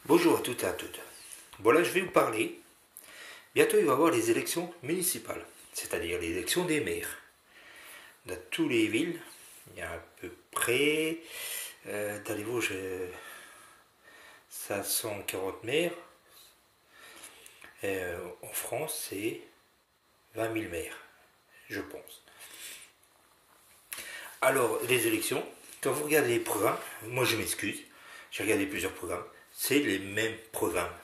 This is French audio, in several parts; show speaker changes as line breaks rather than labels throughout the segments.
Bonjour à toutes et à toutes. Bon là je vais vous parler. Bientôt il va y avoir les élections municipales, c'est-à-dire les élections des maires. Dans toutes les villes, il y a à peu près, dans les Vosges, 540 maires. Et, en France, c'est 20 000 maires, je pense. Alors, les élections, quand vous regardez les programmes, moi je m'excuse, j'ai regardé plusieurs programmes, c'est les mêmes programmes.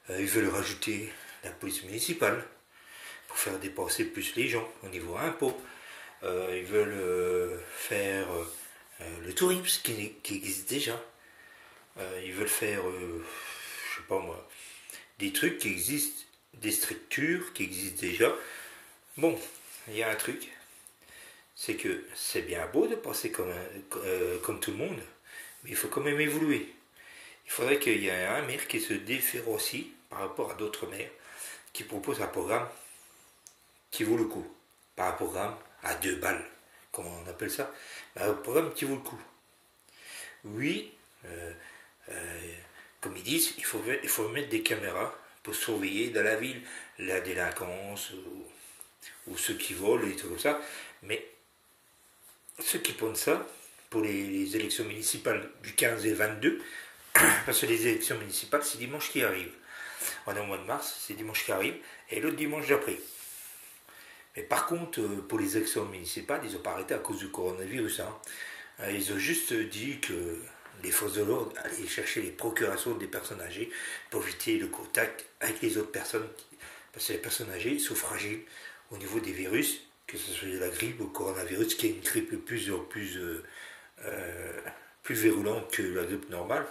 Ils veulent rajouter la police municipale pour faire dépenser plus les gens au niveau impôt. Ils veulent faire le tourisme qui existe déjà. Ils veulent faire, je sais pas moi, des trucs qui existent, des structures qui existent déjà. Bon, il y a un truc, c'est que c'est bien beau de penser comme tout le monde, mais il faut quand même évoluer. Il faudrait qu'il y ait un maire qui se différencie par rapport à d'autres maires, qui propose un programme qui vaut le coup. Pas un programme à 2 balles, comme on appelle ça, mais un programme qui vaut le coup. Oui, comme ils disent, il faut mettre des caméras pour surveiller dans la ville la délinquance ou ceux qui volent et tout comme ça, mais ceux qui pensent ça, pour les élections municipales du 15 et 22, parce que les élections municipales, c'est dimanche qui arrive. On est au mois de mars, c'est dimanche qui arrive, et l'autre dimanche d'après. Mais par contre, pour les élections municipales, ils n'ont pas arrêté à cause du coronavirus. Ils ont juste dit que les forces de l'ordre allaient chercher les procurations des personnes âgées pour éviter le contact avec les autres personnes. Parce que les personnes âgées sont fragiles au niveau des virus, que ce soit la grippe ou le coronavirus, qui est une grippe plus virulente que la grippe normale,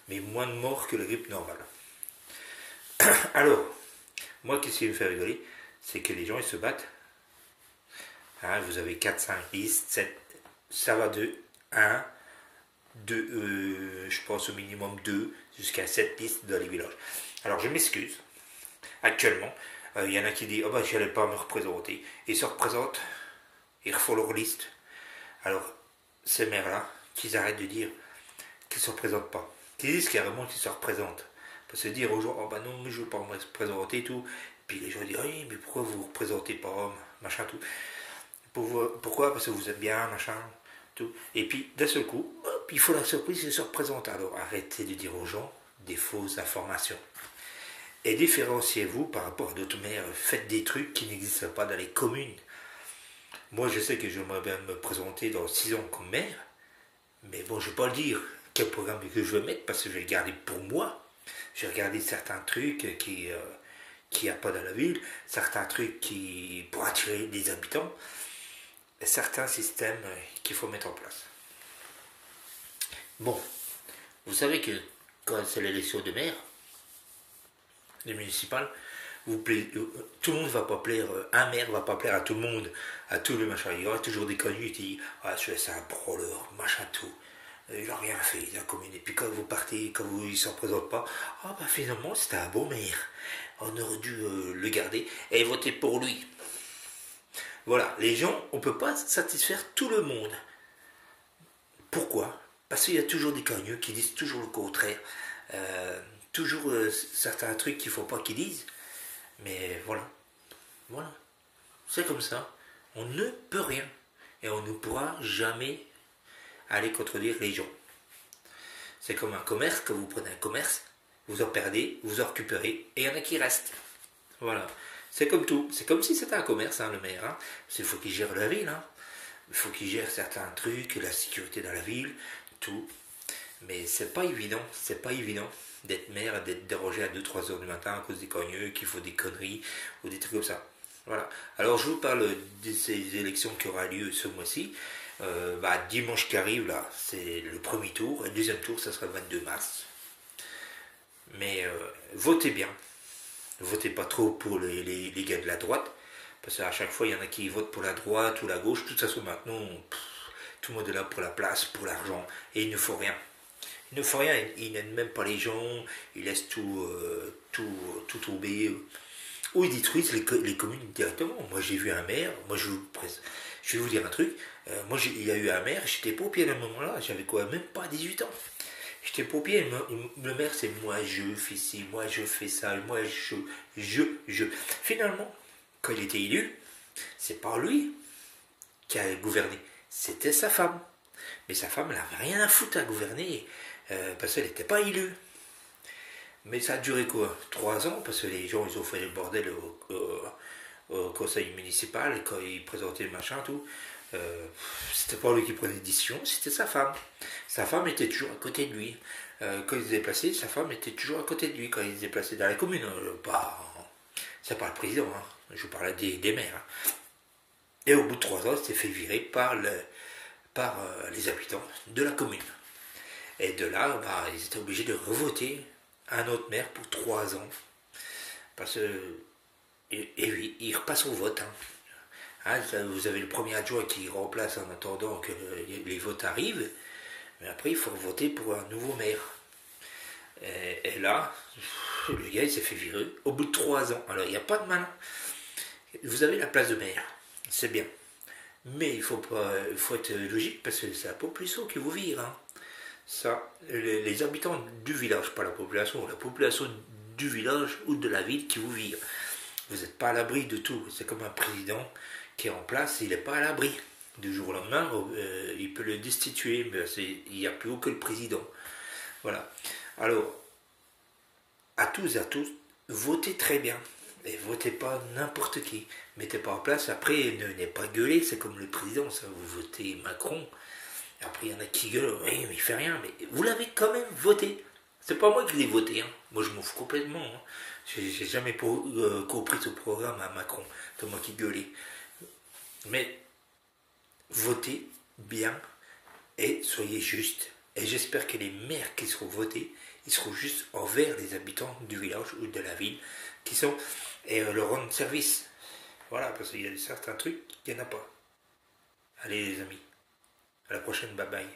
mais moins de morts que la grippe normale. Alors, moi, qu'est-ce qui me fait rigoler, c'est que les gens, ils se battent. Vous avez 4, 5 listes, 7, ça va de 1, 2, je pense au minimum 2, jusqu'à 7 listes dans les villages. Alors, je m'excuse. Actuellement, il y en a qui disent « Oh ben, je n'allais pas me représenter ». Ils se représentent, ils refont leur liste. Alors, ces maires-là, qu'ils arrêtent de dire qu'ils ne se représentent pas. Qu'ils disent carrément qu'ils se représentent. Parce que dire aux gens, oh ben non, mais je ne veux pas me représenter et tout. Puis les gens disent, oui, mais pourquoi vous ne vous représentez pas, machin, tout. Pourquoi? Parce que vous êtes bien, machin, tout. Et puis, d'un seul coup, hop, il faut la surprise, ils se représentent. Alors arrêtez de dire aux gens des fausses informations. Et différenciez-vous par rapport à d'autres maires. Faites des trucs qui n'existent pas dans les communes. Moi, je sais que j'aimerais bien me présenter dans 6 ans comme maire. Mais bon, je ne vais pas le dire quel programme que je vais mettre parce que je vais le garder pour moi. J'ai regardé certains trucs qui n'y a pas dans la ville, certains trucs pour attirer des habitants, et certains systèmes qu'il faut mettre en place. Bon, vous savez que quand c'est l'élection de maire, les municipales, tout le monde ne va pas plaire, un maire ne va pas plaire à tout le monde, à tout le machin. Il y aura toujours des connus qui disent « Ah, c'est un brûleur, machin tout ». Il n'a rien fait, la commune. Et puis quand vous partez, quand il ne s'en présente pas, ah ben finalement c'était un bon maire. On aurait dû le garder et voter pour lui. Voilà, les gens, on ne peut pas satisfaire tout le monde. Pourquoi? Parce qu'il y a toujours des cagneux qui disent toujours le contraire. Toujours certains trucs qu'il ne faut pas qu'ils disent. Mais voilà. Voilà. C'est comme ça. On ne peut rien. Et on ne pourra jamais aller contredire les gens. C'est comme un commerce, quand vous prenez un commerce, vous en perdez, vous en récupérez, et il y en a qui restent. Voilà. C'est comme tout. C'est comme si c'était un commerce, le maire. Il faut qu'il gère la ville. Il faut qu'il gère certains trucs, la sécurité dans la ville, tout. Mais c'est pas évident d'être maire, d'être dérogé à 2-3 heures du matin à cause des cogneux, qu'il faut des conneries, ou des trucs comme ça. Voilà. Alors je vous parle de ces élections qui aura lieu ce mois-ci. Dimanche qui arrive, là, c'est le premier tour, et le deuxième tour, ça sera le 22 mars. Mais votez bien. Votez pas trop pour les gars de la droite, parce qu'à chaque fois, il y en a qui votent pour la droite ou la gauche. De toute façon, maintenant, tout le monde est là pour la place, pour l'argent, et il ne faut rien. Il ne faut rien, il n'aide même pas les gens, il laisse tout tomber. Ou ils détruisent les communes directement. Moi, j'ai vu un maire, je vais vous dire un truc, il y a eu un maire, j'étais pas au pied à un moment-là, j'avais quoi, même pas 18 ans. J'étais pompier, le maire c'est moi je fais ci, moi je fais ça, moi je. Finalement, quand il était élu, c'est pas lui qui a gouverné, c'était sa femme. Mais sa femme, elle n'avait rien à foutre à gouverner, parce qu'elle n'était pas élue. Mais ça a duré quoi 3 ans, parce que les gens ils ont fait le bordel au conseil municipal, quand ils présentaient le machin, tout. C'était pas lui qui prenait les décisions, c'était sa femme. Sa femme était toujours à côté de lui. Quand il se déplaçait, sa femme était toujours à côté de lui quand il se déplaçait dans la commune. C'est pas le président, hein. Je parlais des maires. Hein. Et au bout de 3 ans, il s'est fait virer par les habitants de la commune. Et de là, ils étaient obligés de revoter un autre maire pour 3 ans. Parce que, et oui, il repasse au vote. Hein. Hein, vous avez le premier adjoint qui remplace en attendant que les votes arrivent. Mais après, il faut voter pour un nouveau maire. Et là, le gars, il s'est fait virer au bout de 3 ans. Alors, il n'y a pas de malin. Vous avez la place de maire. C'est bien. Mais il faut être logique parce que c'est la population qui vous vire. Hein. Ça, les habitants du village, pas la population du village ou de la ville qui vous vire. Vous n'êtes pas à l'abri de tout. C'est comme un président qui est en place, il n'est pas à l'abri. Du jour au lendemain, il peut le destituer, mais il n'y a plus haut que le président. Voilà. Alors, à tous et à tous, votez très bien. Et votez pas n'importe qui. Mettez pas en place, après, ne pas gueuler, c'est comme le président, ça, vous votez Macron. Après, il y en a qui gueulent, oui, mais il fait rien, mais vous l'avez quand même voté. C'est pas moi qui l'ai voté, hein. Moi je m'en fous complètement. Hein. J'ai jamais compris ce programme à Macron, c'est moi qui gueulais. Mais votez bien et soyez juste. Et j'espère que les maires qui seront votés, ils seront justes envers les habitants du village ou de la ville qui sont et leur rendre service. Voilà, parce qu'il y a certains trucs qu'il n'y en a pas. Allez les amis, à la prochaine, bye bye.